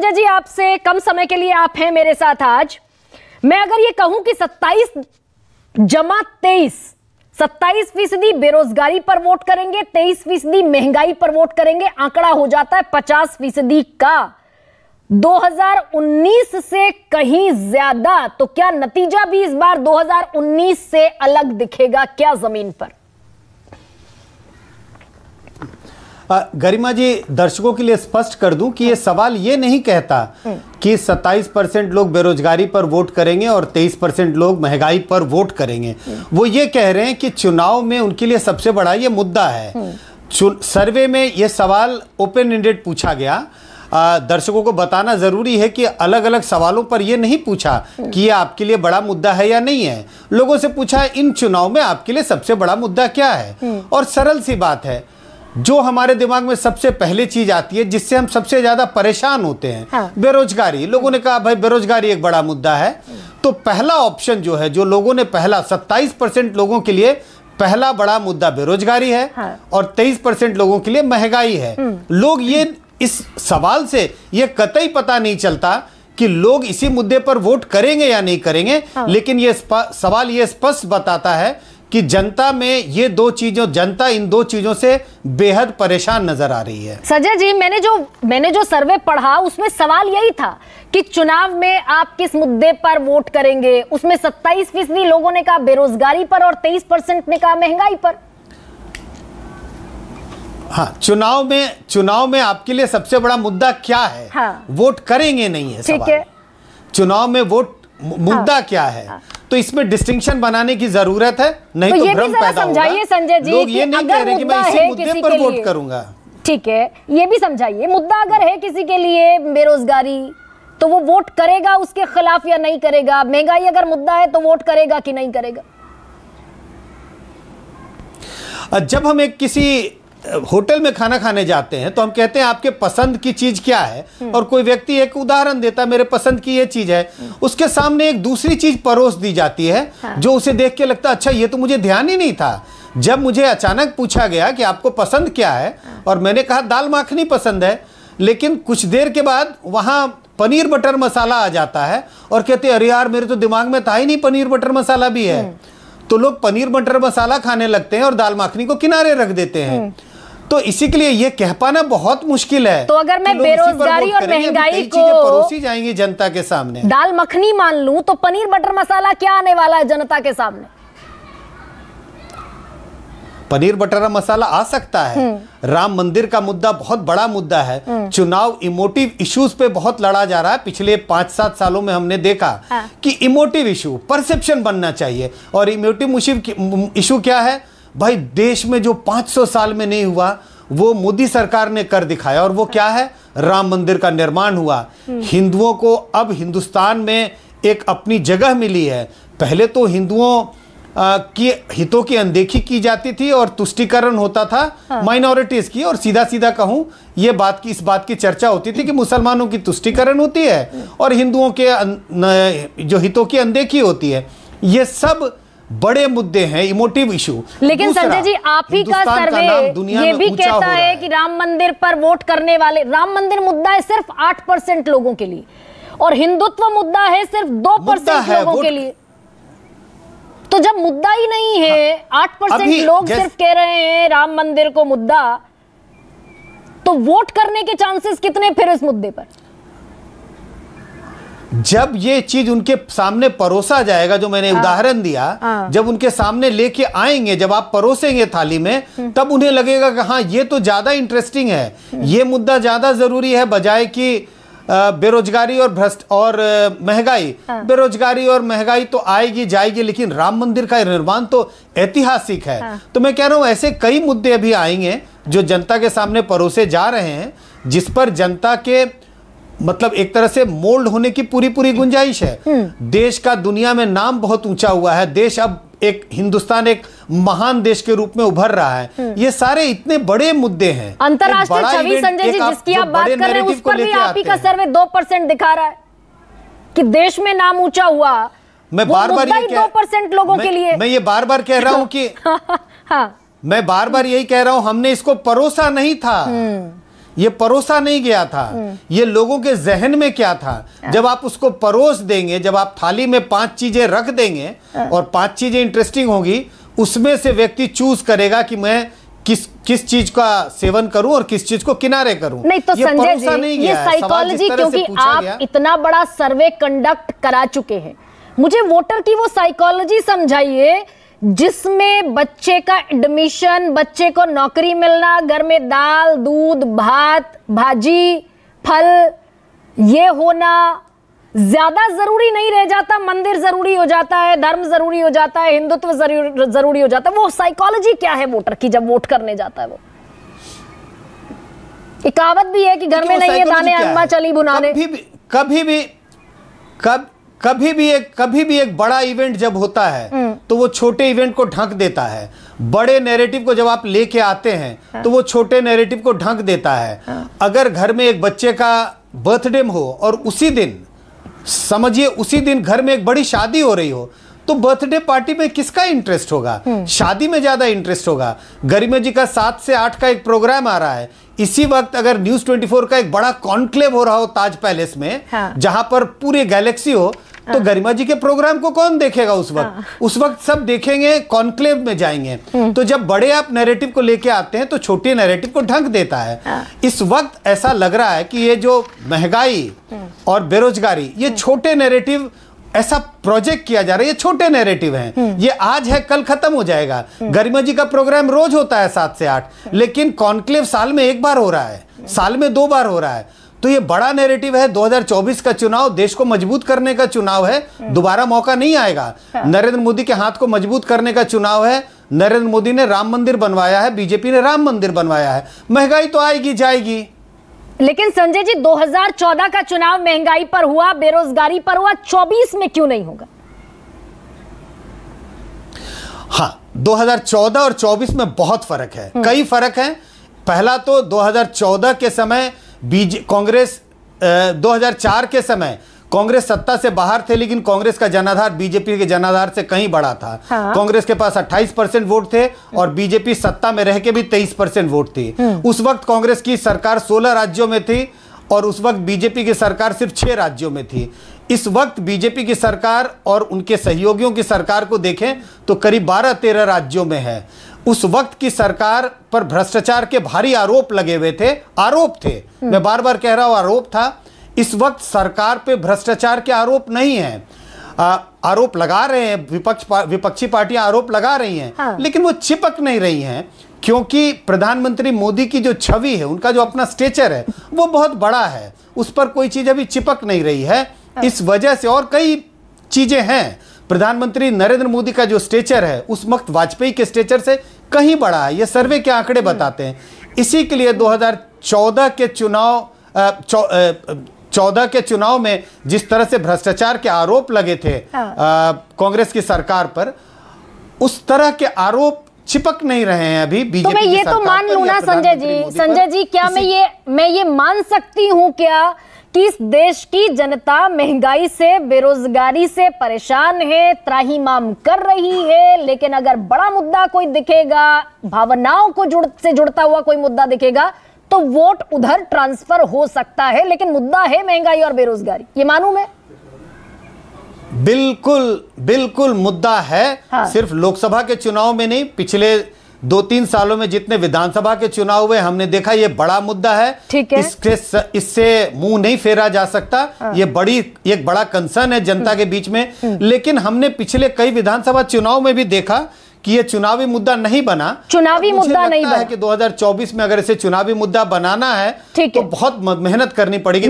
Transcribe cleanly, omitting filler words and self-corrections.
संजय जी, आपसे कम समय के लिए आप हैं मेरे साथ आज। मैं अगर ये कहूं कि 27 जमा 27% बेरोजगारी पर वोट करेंगे, 23% महंगाई पर वोट करेंगे, आंकड़ा हो जाता है 50% का। 2019 से कहीं ज्यादा। तो क्या नतीजा भी इस बार 2019 से अलग दिखेगा क्या जमीन पर? गरिमा जी, दर्शकों के लिए स्पष्ट कर दूं कि ये सवाल ये नहीं कहता कि 27% लोग बेरोजगारी पर वोट करेंगे और 23% लोग महंगाई पर वोट करेंगे। वो ये कह रहे हैं कि चुनाव में उनके लिए सबसे बड़ा ये मुद्दा है। सर्वे में ये सवाल ओपन एंडेड पूछा गया। दर्शकों को बताना जरूरी है कि अलग अलग सवालों पर यह नहीं पूछा कि ये आपके लिए बड़ा मुद्दा है या नहीं है। लोगों से पूछा है इन चुनाव में आपके लिए सबसे बड़ा मुद्दा क्या है। और सरल सी बात है, जो हमारे दिमाग में सबसे पहले चीज आती है, जिससे हम सबसे ज्यादा परेशान होते हैं, हाँ। बेरोजगारी। लोगों ने कहा भाई बेरोजगारी एक बड़ा मुद्दा है। तो पहला ऑप्शन जो है, जो लोगों ने पहला 27% लोगों के लिए पहला बड़ा मुद्दा बेरोजगारी है, हाँ। और 23% लोगों के लिए महंगाई है। लोग ये इस सवाल से ये कतई पता नहीं चलता कि लोग इसी मुद्दे पर वोट करेंगे या नहीं करेंगे, हाँ। लेकिन ये सवाल ये स्पष्ट बताता है कि जनता में ये जनता इन दो चीजों से बेहद परेशान नजर आ रही है। संजय जी, मैंने जो सर्वे पढ़ा उसमें सवाल यही था कि चुनाव में आप किस मुद्दे पर वोट करेंगे। उसमें 27% लोगों ने कहा बेरोजगारी पर और 23% ने कहा महंगाई पर। हाँ, चुनाव में आपके लिए सबसे बड़ा मुद्दा क्या है? हाँ। वोट करेंगे नहीं है सवाल। ठीक है, चुनाव में मुद्दा हाँ। क्या है? हाँ। तो इसमें डिस्टिंक्शन बनाने की जरूरत है, नहीं तो भ्रम पैदा होगा। संजय जी, लोग ये नहीं कह रहे कि मैं इसी मुद्दे पर वोट करूंगा। ठीक है, ये भी समझाइए, मुद्दा अगर है किसी के लिए बेरोजगारी, तो वो वोट करेगा उसके खिलाफ या नहीं करेगा? महंगाई अगर मुद्दा है तो वोट करेगा कि नहीं करेगा? जब हम एक किसी होटल में खाना खाने जाते हैं तो हम कहते हैं आपके पसंद की चीज क्या है, और कोई व्यक्ति एक उदाहरण देता है मेरे पसंद की ये चीज है, उसके सामने एक दूसरी चीज परोस दी जाती है, हाँ। जो उसे देख के लगता है अच्छा ये तो मुझे ध्यान ही नहीं था। जब मुझे अचानक पूछा गया कि आपको पसंद क्या है, और मैंने कहा दाल मखनी पसंद है, लेकिन कुछ देर के बाद वहां पनीर बटर मसाला आ जाता है और कहते अरे यार मेरे तो दिमाग में था ही नहीं पनीर बटर मसाला भी है। तो लोग पनीर बटर मसाला खाने लगते हैं और दाल मखनी को किनारे रख देते हैं। तो इसी के लिए ये कह पाना बहुत मुश्किल है। तो अगर मैं बेरोजगारी और महंगाई को परोसी जाएंगी जनता के सामने, दाल मखनी मान लूं, तो पनीर बटर मसाला क्या आने वाला है जनता के सामने? पनीर बटर मसाला आ सकता है। राम मंदिर का मुद्दा बहुत बड़ा मुद्दा है। चुनाव इमोटिव इश्यूज पे बहुत लड़ा जा रहा है। पिछले 5-7 सालों में हमने देखा कि इमोटिव इशू परसेप्शन बनना चाहिए। और इमोटिव इशू क्या है भाई? देश में जो 500 साल में नहीं हुआ वो मोदी सरकार ने कर दिखाया, और वो क्या है? राम मंदिर का निर्माण हुआ। हिंदुओं को अब हिंदुस्तान में एक अपनी जगह मिली है। पहले तो हिंदुओं की हितों की अनदेखी की जाती थी और तुष्टीकरण होता था माइनॉरिटीज की, और सीधा सीधा कहूं इस बात की चर्चा होती थी कि मुसलमानों की तुष्टीकरण होती है और हिंदुओं के जो हितों की अनदेखी होती है। ये सब बड़े मुद्दे हैं, इमोटिव इशू। लेकिन संजय जी, आप ही का सर्वे ये भी कहता है कि राम मंदिर पर वोट करने वाले, राम मंदिर मुद्दा है सिर्फ 8% लोगों के लिए, और हिंदुत्व मुद्दा है सिर्फ 2% लोगों के लिए। तो जब मुद्दा ही नहीं है, 8% लोग सिर्फ कह रहे हैं राम मंदिर को मुद्दा, तो वोट करने के चांसेस कितने फिर इस मुद्दे पर? जब ये चीज उनके सामने परोसा जाएगा, जो मैंने उदाहरण दिया, जब उनके सामने लेके आएंगे, जब आप परोसेंगे थाली में, तब उन्हें लगेगा कि हाँ ये तो ज्यादा इंटरेस्टिंग है, ये मुद्दा ज्यादा जरूरी है बजाय कि बेरोजगारी और महंगाई। बेरोजगारी और महंगाई तो आएगी जाएगी, लेकिन राम मंदिर का निर्माण तो ऐतिहासिक है। तो मैं कह रहा हूं ऐसे कई मुद्दे अभी आएंगे जो जनता के सामने परोसे जा रहे हैं, जिस पर जनता के मतलब एक तरह से मोल्ड होने की पूरी गुंजाइश है। देश का दुनिया में नाम बहुत ऊंचा हुआ है। देश अब हिंदुस्तान एक महान देश के रूप में उभर रहा है। ये सारे इतने बड़े मुद्दे हैं। अंतर्राष्ट्रीय छवि संजय जी जिसकी आप बात कर रहे हैं, उस पर भी आप ही का सर्वे 2% दिखा रहा है कि देश में नाम ऊंचा हुआ। मैं बार-बार ये 2% लोगों के लिए मैं ये बार-बार कह रहा हूं कि मैं बार-बार यही कह रहा हूं, हमने इसको परोसा नहीं था। ये परोसा नहीं गया था, ये लोगों के जहन में क्या था। जब आप उसको परोस देंगे, जब आप थाली में 5 चीजें रख देंगे और 5 चीजें इंटरेस्टिंग होगी, उसमें से व्यक्ति चूज करेगा कि मैं किस चीज का सेवन करूं और किस चीज को किनारे करूं। नहीं तो संजय जी, ये साइकोलॉजी, क्योंकि आप इतना बड़ा सर्वे कंडक्ट करा चुके हैं, मुझे वोटर की वो साइकोलॉजी समझाइए जिसमें बच्चे का एडमिशन, बच्चे को नौकरी मिलना, घर में दाल दूध भात भाजी फल ये होना ज्यादा जरूरी नहीं रह जाता। मंदिर जरूरी हो जाता है, धर्म जरूरी हो जाता है, हिंदुत्व जरूरी हो जाता है। वो साइकोलॉजी क्या है वोटर की जब वोट करने जाता है? वो एक कहावत भी है कि घर में नहीं है दाने अम्मा चली बुनाने। कभी भी एक बड़ा इवेंट जब होता है तो वो छोटे इवेंट को ढक देता है। बड़े नैरेटिव को जब आप लेके आते हैं तो वो छोटे नैरेटिव को ढक देता है। अगर घर में एक बच्चे का बर्थडे हो और उसी दिन, समझिए उसी दिन घर में एक बड़ी शादी हो रही हो, तो बर्थडे पार्टी में किसका इंटरेस्ट होगा? शादी में ज्यादा इंटरेस्ट होगा। गरिमा जी का 7 से 8 का एक प्रोग्राम आ रहा है, इसी वक्त अगर न्यूज 24 का एक बड़ा कॉन्क्लेव हो रहा हो ताज पैलेस में, जहां पर पूरी गैलेक्सी हो, तो गरिमा जी के प्रोग्राम को कौन देखेगा उस वक्त? उस वक्त सब देखेंगे, कॉन्क्लेव में जाएंगे। तो जब बड़े आप नैरेटिव को लेके आते हैं तो छोटे नैरेटिव को ढक देता है। इस वक्त ऐसा लग रहा है कि ये जो महंगाई और बेरोजगारी, ये छोटे नैरेटिव ऐसा प्रोजेक्ट किया जा रहा है, ये छोटे नैरेटिव हैं, ये आज है कल खत्म हो जाएगा। गरिमा जी का प्रोग्राम रोज होता है 7 से 8, लेकिन कॉन्क्लेव साल में 1 बार हो रहा है, साल में 2 बार हो रहा है। तो ये बड़ा नैरेटिव है। 2024 का चुनाव देश को मजबूत करने का चुनाव है, दोबारा मौका नहीं आएगा। नरेंद्र मोदी के हाथ को मजबूत करने का चुनाव है। नरेंद्र मोदी ने राम मंदिर बनवाया है, बीजेपी ने राम मंदिर बनवाया है। महंगाई तो आएगी जाएगी, लेकिन संजय जी 2014 का चुनाव महंगाई पर हुआ, बेरोजगारी पर हुआ, 24 में क्यों नहीं होगा? हाँ, 2014 और 24 में बहुत फर्क है, कई फर्क है। पहला तो 2014 के समय कांग्रेस 2004 के समय कांग्रेस सत्ता से बाहर थे, लेकिन कांग्रेस का जनाधार बीजेपी के जनाधार से कहीं बड़ा था। कांग्रेस के पास 28% वोट थे और बीजेपी सत्ता में रह के भी 23% वोट थी। उस वक्त कांग्रेस की सरकार 16 राज्यों में थी और उस वक्त बीजेपी की सरकार सिर्फ 6 राज्यों में थी। इस वक्त बीजेपी की सरकार और उनके सहयोगियों की सरकार को देखें तो करीब 12-13 राज्यों में है। उस वक्त की सरकार पर भ्रष्टाचार के भारी आरोप लगे हुए थे, आरोप थे, मैं बार बार कह रहा हूं आरोप था। इस वक्त सरकार पे भ्रष्टाचार के आरोप नहीं है। आरोप लगा रहे हैं विपक्षी पार्टियां, आरोप लगा रही हैं, लेकिन वो चिपक नहीं रही हैं, क्योंकि प्रधानमंत्री मोदी की जो छवि है, उनका जो अपना स्टेचर है, वो बहुत बड़ा है, उस पर कोई चीज अभी चिपक नहीं रही है। इस वजह से और कई चीजें हैं। प्रधानमंत्री नरेंद्र मोदी का जो स्टेचर है उस वक्त वाजपेयी के स्टेचर से कहीं बड़ा है, ये सर्वे के आंकड़े बताते हैं। इसी के लिए 2014 के चुनाव में जिस तरह से भ्रष्टाचार के आरोप लगे थे कांग्रेस की सरकार पर, उस तरह के आरोप चिपक नहीं रहे हैं अभी बीजेपी तो मैं ये तो मान लूं ना संजय जी, क्या मैं ये मान सकती हूं क्या कि इस देश की जनता महंगाई से, बेरोजगारी से परेशान है, त्राहिमाम कर रही है, लेकिन अगर बड़ा मुद्दा कोई दिखेगा, भावनाओं को जुड़ता हुआ कोई मुद्दा दिखेगा, तो वोट उधर ट्रांसफर हो सकता है, लेकिन मुद्दा है महंगाई और बेरोजगारी, ये मानूं मैं? बिल्कुल मुद्दा है। सिर्फ लोकसभा के चुनाव में नहीं, पिछले 2-3 सालों में जितने विधानसभा के चुनाव हुए हमने देखा ये बड़ा मुद्दा है। इससे मुंह नहीं फेरा जा सकता। ये एक बड़ा कंसर्न है जनता के बीच में। लेकिन हमने पिछले कई विधानसभा चुनाव में भी देखा कि ये चुनावी मुद्दा नहीं बना। चुनावी मुद्दा नहीं बना है कि 2024 में अगर इसे चुनावी मुद्दा बनाना है तो बहुत मेहनत करनी पड़ेगी।